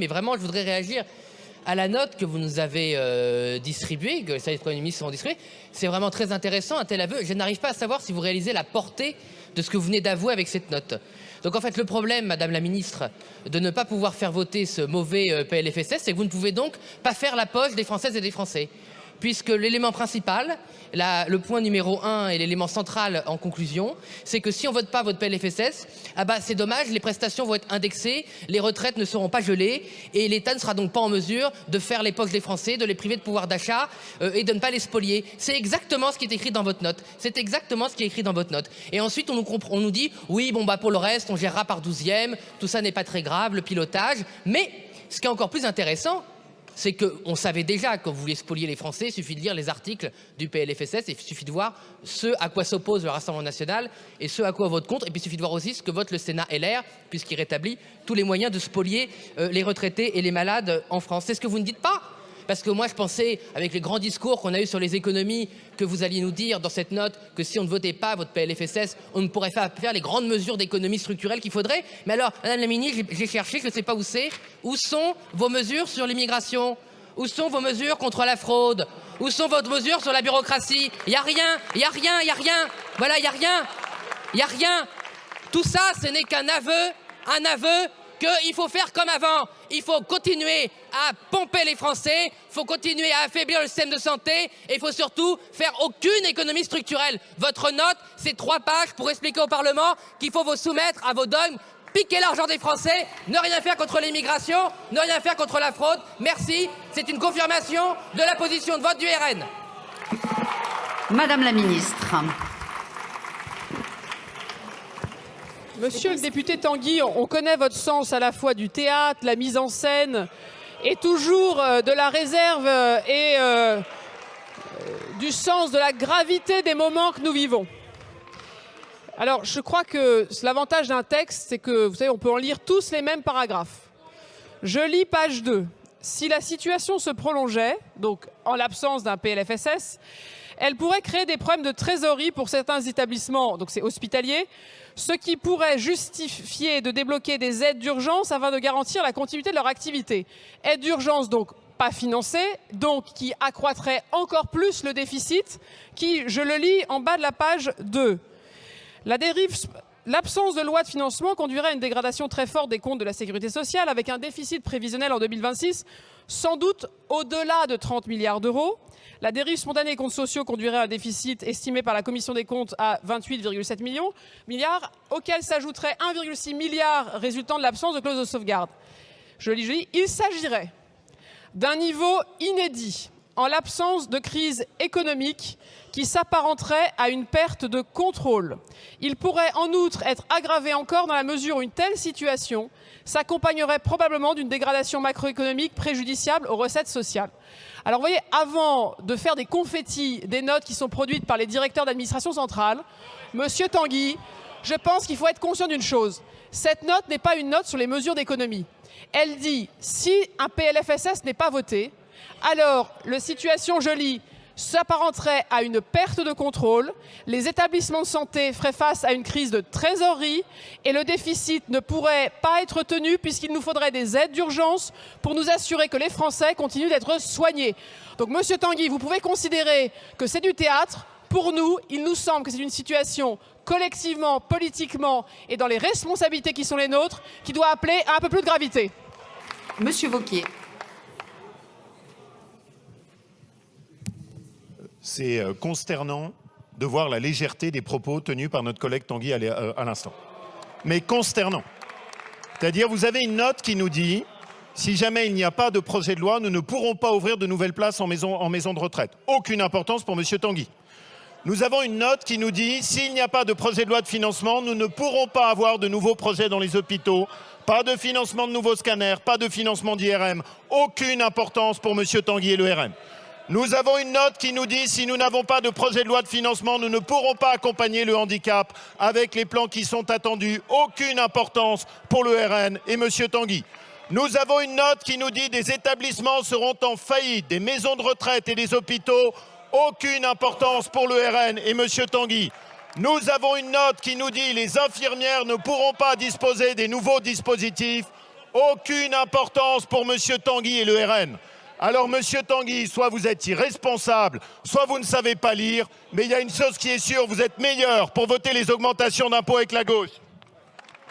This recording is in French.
Mais vraiment, je voudrais réagir à la note que vous nous avez distribuée, que les services Premier ministre ont distribuée. C'est vraiment très intéressant, un tel aveu. Je n'arrive pas à savoir si vous réalisez la portée de ce que vous venez d'avouer avec cette note. Donc en fait, le problème, Madame la Ministre, de ne pas pouvoir faire voter ce mauvais PLFSS, c'est que vous ne pouvez donc pas faire la poche des Françaises et des Français. Puisque l'élément principal, le point numéro 1 et l'élément central en conclusion, c'est que si on ne vote pas votre PLFSS, ah bah c'est dommage, les prestations vont être indexées, les retraites ne seront pas gelées et l'État ne sera donc pas en mesure de faire les poches des Français, de les priver de pouvoir d'achat et de ne pas les spolier. C'est exactement ce qui est écrit dans votre note. C'est exactement ce qui est écrit dans votre note. Et ensuite, on nous dit, oui, bon bah pour le reste, on gérera par 12e, tout ça n'est pas très grave, le pilotage. Mais ce qui est encore plus intéressant, c'est qu'on savait déjà que vous vouliez spolier les Français, il suffit de lire les articles du PLFSS, il suffit de voir ce à quoi s'oppose le Rassemblement national et ce à quoi vote contre, et puis il suffit de voir aussi ce que vote le Sénat LR, puisqu'il rétablit tous les moyens de spolier les retraités et les malades en France. C'est ce que vous ne dites pas ? Parce que moi, je pensais, avec les grands discours qu'on a eus sur les économies, que vous alliez nous dire dans cette note que si on ne votait pas votre PLFSS, on ne pourrait pas faire les grandes mesures d'économie structurelle qu'il faudrait. Mais alors, Madame la Ministre, j'ai cherché, je ne sais pas où c'est. Où sont vos mesures sur l'immigration ? Où sont vos mesures contre la fraude ? Où sont vos mesures sur la bureaucratie ? Il n'y a rien, il n'y a rien, il n'y a rien. Voilà, il n'y a rien. Il n'y a rien. Tout ça, ce n'est qu'un aveu qu'il faut faire comme avant. Il faut continuer à pomper les Français, il faut continuer à affaiblir le système de santé et il faut surtout faire aucune économie structurelle. Votre note, c'est 3 pages pour expliquer au Parlement qu'il faut vous soumettre à vos dogmes, piquer l'argent des Français, ne rien faire contre l'immigration, ne rien faire contre la fraude. Merci, c'est une confirmation de la position de vote du RN. Madame la Ministre. Monsieur le député Tanguy, on connaît votre sens à la fois du théâtre, la mise en scène, et toujours de la réserve et du sens de la gravité des moments que nous vivons. Alors, je crois que l'avantage d'un texte, c'est que, vous savez, on peut en lire tous les mêmes paragraphes. Je lis page 2. Si la situation se prolongeait, donc en l'absence d'un PLFSS, elle pourrait créer des problèmes de trésorerie pour certains établissements, donc c'est hospitalier, ce qui pourrait justifier de débloquer des aides d'urgence afin de garantir la continuité de leur activité. Aides d'urgence donc pas financées, donc qui accroîtraient encore plus le déficit, qui, je le lis en bas de la page 2. L'absence de loi de financement conduirait à une dégradation très forte des comptes de la sécurité sociale, avec un déficit prévisionnel en 2026 sans doute au-delà de 30 milliards d'euros. La dérive spontanée des comptes sociaux conduirait à un déficit estimé par la Commission des comptes à 28,7 milliards, auquel s'ajouterait 1,6 milliard résultant de l'absence de clause de sauvegarde. Je lis, il s'agirait d'un niveau inédit en l'absence de crise économique qui s'apparenterait à une perte de contrôle. Il pourrait en outre être aggravé encore dans la mesure où une telle situation s'accompagnerait probablement d'une dégradation macroéconomique préjudiciable aux recettes sociales. Alors vous voyez, avant de faire des confettis des notes qui sont produites par les directeurs d'administration centrale, Monsieur Tanguy, je pense qu'il faut être conscient d'une chose. Cette note n'est pas une note sur les mesures d'économie. Elle dit, si un PLFSS n'est pas voté, alors la situation, je lis, s'apparenterait à une perte de contrôle, les établissements de santé feraient face à une crise de trésorerie et le déficit ne pourrait pas être tenu puisqu'il nous faudrait des aides d'urgence pour nous assurer que les Français continuent d'être soignés. Donc, Monsieur Tanguy, vous pouvez considérer que c'est du théâtre. Pour nous, il nous semble que c'est une situation collectivement, politiquement et dans les responsabilités qui sont les nôtres qui doit appeler à un peu plus de gravité. Monsieur Wauquiez. C'est consternant de voir la légèreté des propos tenus par notre collègue Tanguy à l'instant. Mais consternant. C'est-à-dire, vous avez une note qui nous dit « Si jamais il n'y a pas de projet de loi, nous ne pourrons pas ouvrir de nouvelles places en maison de retraite. » Aucune importance pour M. Tanguy. Nous avons une note qui nous dit « S'il n'y a pas de projet de loi de financement, nous ne pourrons pas avoir de nouveaux projets dans les hôpitaux. Pas de financement de nouveaux scanners, pas de financement d'IRM. » Aucune importance pour M. Tanguy et le RN. Nous avons une note qui nous dit « Si nous n'avons pas de projet de loi de financement, nous ne pourrons pas accompagner le handicap avec les plans qui sont attendus. » Aucune importance pour le RN et M. Tanguy. Nous avons une note qui nous dit « Des établissements seront en faillite, des maisons de retraite et des hôpitaux. » Aucune importance pour le RN et M. Tanguy. Nous avons une note qui nous dit « Les infirmières ne pourront pas disposer des nouveaux dispositifs. » Aucune importance pour M. Tanguy et le RN. Alors, Monsieur Tanguy, soit vous êtes irresponsable, soit vous ne savez pas lire, mais il y a une chose qui est sûre, vous êtes meilleur pour voter les augmentations d'impôts avec la gauche.